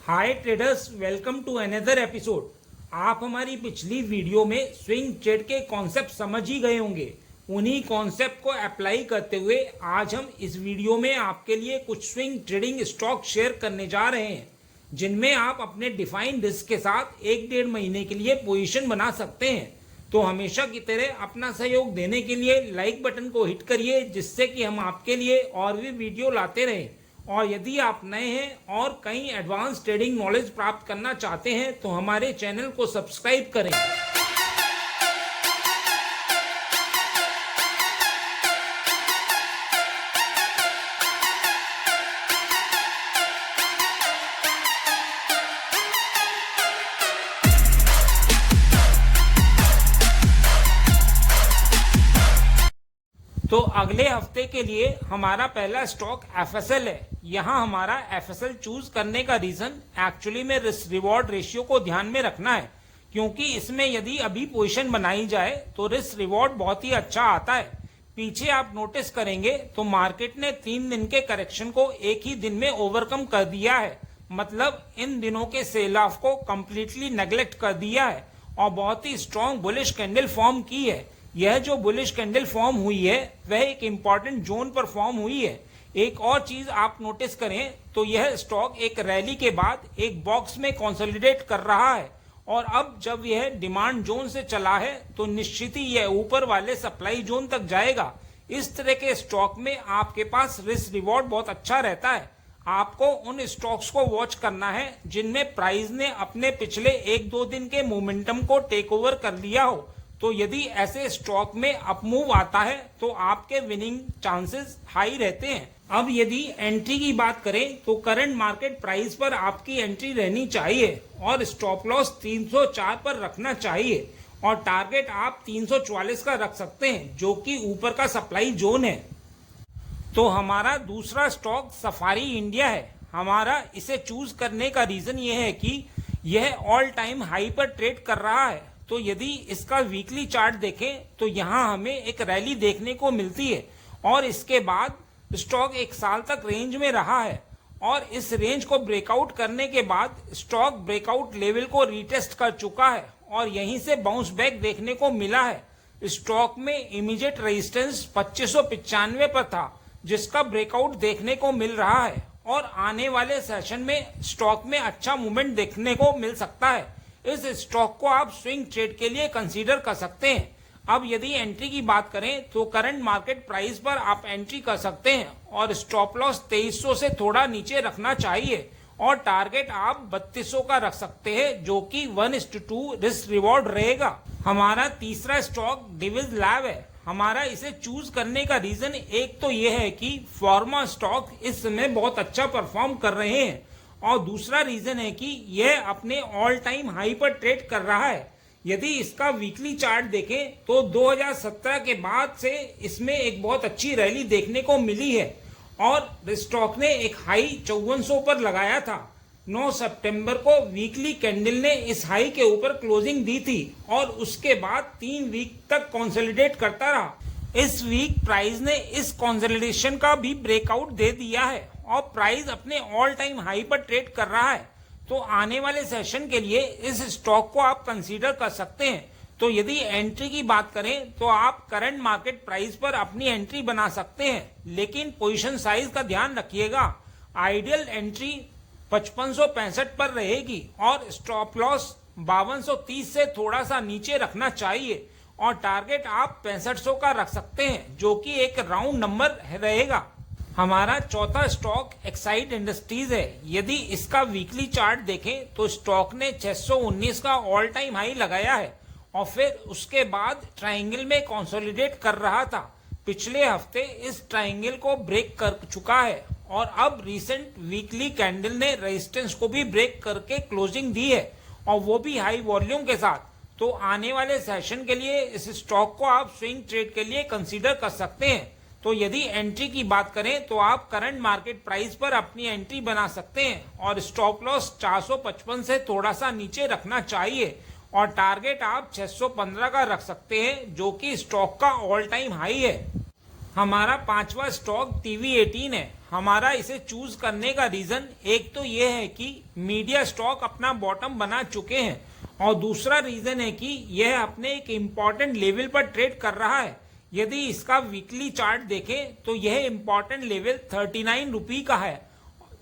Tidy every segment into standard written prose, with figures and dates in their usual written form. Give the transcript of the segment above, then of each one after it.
Hi traders, welcome to another episode. आप हमारी पिछली वीडियो में स्विंग ट्रेड के कॉन्सेप्ट समझ ही गए होंगे। उन्हीं कॉन्सेप्ट को अप्लाई करते हुए आज हम इस वीडियो में आपके लिए कुछ स्विंग ट्रेडिंग स्टॉक शेयर करने जा रहे हैं, जिनमें आप अपने डिफाइंड रिस्क के साथ 1-1.5 महीने के लिए पोजीशन बना सकते हैं। तो हमेशा की तरह अपना सहयोग देने के लिए लाइक बटन को हिट करिए, जिससे कि हम आपके लिए और भी वीडियो लाते रहें। और यदि आप नए हैं और कहीं एडवांस ट्रेडिंग नॉलेज प्राप्त करना चाहते हैं तो हमारे चैनल को सब्सक्राइब करें। तो अगले हफ्ते के लिए हमारा पहला स्टॉक एफएसएल है। यहाँ हमारा एफएसएल चूज करने का रीजन एक्चुअली में रिस्क रिवॉर्ड रेशियो को ध्यान में रखना है, क्योंकि इसमें यदि अभी पोजीशन बनाई जाए तो रिस्क रिवॉर्ड बहुत ही अच्छा आता है। पीछे आप नोटिस करेंगे तो मार्केट ने 3 दिन के करेक्शन को एक ही दिन में ओवरकम कर दिया है। मतलब इन दिनों के सेल ऑफ को कंप्लीटली नेग्लेक्ट कर दिया है और बहुत ही स्ट्रॉन्ग बुलिश कैंडल फॉर्म की है। यह जो बुलिश कैंडल फॉर्म हुई है वह एक इंपॉर्टेंट जोन पर फॉर्म हुई है। एक और चीज आप नोटिस करें तो यह स्टॉक एक रैली के बाद एक बॉक्स में कंसोलिडेट कर रहा है और अब जब यह डिमांड जोन से चला है तो निश्चित ही यह ऊपर वाले सप्लाई जोन तक जाएगा। इस तरह के स्टॉक में आपके पास रिस्क रिवॉर्ड बहुत अच्छा रहता है। आपको उन स्टॉक्स को वॉच करना है जिनमें प्राइस ने अपने पिछले 1-2 दिन के मोमेंटम को टेक ओवर कर लिया हो। तो यदि ऐसे स्टॉक में अपमूव आता है तो आपके विनिंग चांसेस हाई रहते हैं। अब यदि एंट्री की बात करें तो करंट मार्केट प्राइस पर आपकी एंट्री रहनी चाहिए और स्टॉप लॉस 304 पर रखना चाहिए और टारगेट आप 344 का रख सकते हैं, जो कि ऊपर का सप्लाई जोन है। तो हमारा दूसरा स्टॉक सफारी इंडिया है। हमारा इसे चूज करने का रीजन ये है कि यह ऑल टाइम हाई पर ट्रेड कर रहा है। तो यदि इसका वीकली चार्ट देखें तो यहाँ हमें एक रैली देखने को मिलती है और इसके बाद स्टॉक 1 साल तक रेंज में रहा है और इस रेंज को ब्रेकआउट करने के बाद स्टॉक ब्रेकआउट लेवल को रीटेस्ट कर चुका है और यहीं से बाउंस बैक देखने को मिला है। स्टॉक में इमीडिएट रेजिस्टेंस 2595 पर था, जिसका ब्रेकआउट देखने को मिल रहा है और आने वाले सेशन में स्टॉक में अच्छा मूवमेंट देखने को मिल सकता है। इस स्टॉक को आप स्विंग ट्रेड के लिए कंसीडर कर सकते हैं। अब यदि एंट्री की बात करें तो करंट मार्केट प्राइस पर आप एंट्री कर सकते हैं और स्टॉप लॉस 2300 से थोड़ा नीचे रखना चाहिए और टारगेट आप 3200 का रख सकते हैं, जो कि 1:2 रिस्क रिवॉर्ड रहेगा। हमारा तीसरा स्टॉक डिविज लैब है। हमारा इसे चूज करने का रीजन एक तो यह है कि फार्मा स्टॉक इस समय बहुत अच्छा परफॉर्म कर रहे हैं और दूसरा रीजन है कि यह अपने ऑल टाइम हाई पर ट्रेड कर रहा है। यदि इसका वीकली चार्ट देखें तो 2017 के बाद से इसमें एक बहुत अच्छी रैली देखने को मिली है और स्टॉक ने एक हाई 5400 पर लगाया था। 9 सितंबर को वीकली कैंडल ने इस हाई के ऊपर क्लोजिंग दी थी और उसके बाद 3 वीक तक कंसोलिडेट करता रहा। इस वीक प्राइस ने इस कंसोलिडेशन का भी ब्रेकआउट दे दिया है और प्राइस अपने ऑल टाइम हाई पर ट्रेड कर रहा है। तो आने वाले सेशन के लिए इस स्टॉक को आप कंसीडर कर सकते हैं। तो यदि एंट्री की बात करें तो आप करंट मार्केट प्राइस पर अपनी एंट्री बना सकते हैं, लेकिन पोजीशन साइज का ध्यान रखिएगा। आइडियल एंट्री 5565 पर रहेगी और स्टॉप लॉस 5230 से थोड़ा सा नीचे रखना चाहिए और टारगेट आप 6500 का रख सकते हैं, जो कि एक राउंड नंबर रहेगा। हमारा चौथा स्टॉक एक्साइड इंडस्ट्रीज है। यदि इसका वीकली चार्ट देखें तो स्टॉक ने 619 का ऑल टाइम हाई लगाया है और फिर उसके बाद ट्रायंगल में कंसोलिडेट कर रहा था। पिछले हफ्ते इस ट्रायंगल को ब्रेक कर चुका है और अब रिसेंट वीकली कैंडल ने रेजिस्टेंस को भी ब्रेक करके क्लोजिंग दी है और वो भी हाई वॉल्यूम के साथ। तो आने वाले सेशन के लिए इस स्टॉक को आप स्विंग ट्रेड के लिए कंसीडर कर सकते हैं। तो यदि एंट्री की बात करें तो आप करंट मार्केट प्राइस पर अपनी एंट्री बना सकते हैं और स्टॉप लॉस 455 से थोड़ा सा नीचे रखना चाहिए और टारगेट आप 615 का रख सकते हैं, जो कि स्टॉक का ऑल टाइम हाई है। हमारा पांचवा स्टॉक TV18 है। हमारा इसे चूज करने का रीजन एक तो यह है कि मीडिया स्टॉक अपना बॉटम बना चुके हैं और दूसरा रीजन है कि यह अपने एक इम्पॉर्टेंट लेवल पर ट्रेड कर रहा है। यदि इसका वीकली चार्ट देखें तो यह इम्पॉर्टेंट लेवल 39 रुपये का है,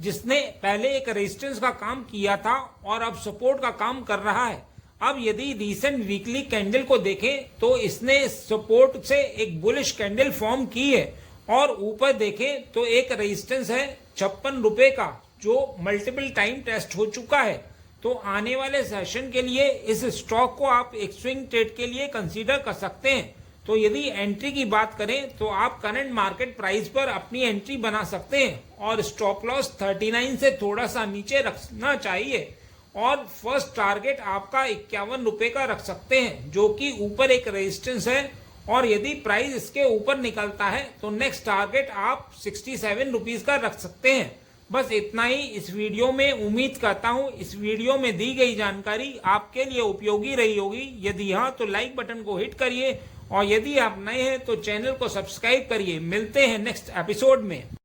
जिसने पहले एक रेजिस्टेंस का काम किया था और अब सपोर्ट का काम कर रहा है। अब यदि रीसेंट वीकली कैंडल को देखें तो इसने सपोर्ट से एक बुलिश कैंडल फॉर्म की है और ऊपर देखें तो एक रेजिस्टेंस है 56 रुपए का, जो मल्टीपल टाइम टेस्ट हो चुका है। तो आने वाले सेशन के लिए इस स्टॉक को आप एक स्विंग ट्रेड के लिए कंसीडर कर सकते हैं। तो यदि एंट्री की बात करें तो आप करंट मार्केट प्राइस पर अपनी एंट्री बना सकते हैं और स्टॉप लॉस 39 से थोड़ा सा नीचे रखना चाहिए और फर्स्ट टारगेट आपका 51 रुपए का रख सकते हैं, जो कि ऊपर एक रेजिस्टेंस है। और यदि प्राइस इसके ऊपर निकलता है तो नेक्स्ट टारगेट आप 67 रुपीज का रख सकते हैं। बस इतना ही इस वीडियो में। उम्मीद करता हूं इस वीडियो में दी गई जानकारी आपके लिए उपयोगी रही होगी। यदि हाँ तो लाइक बटन को हिट करिए और यदि आप नए हैं तो चैनल को सब्सक्राइब करिए। मिलते हैं नेक्स्ट एपिसोड में।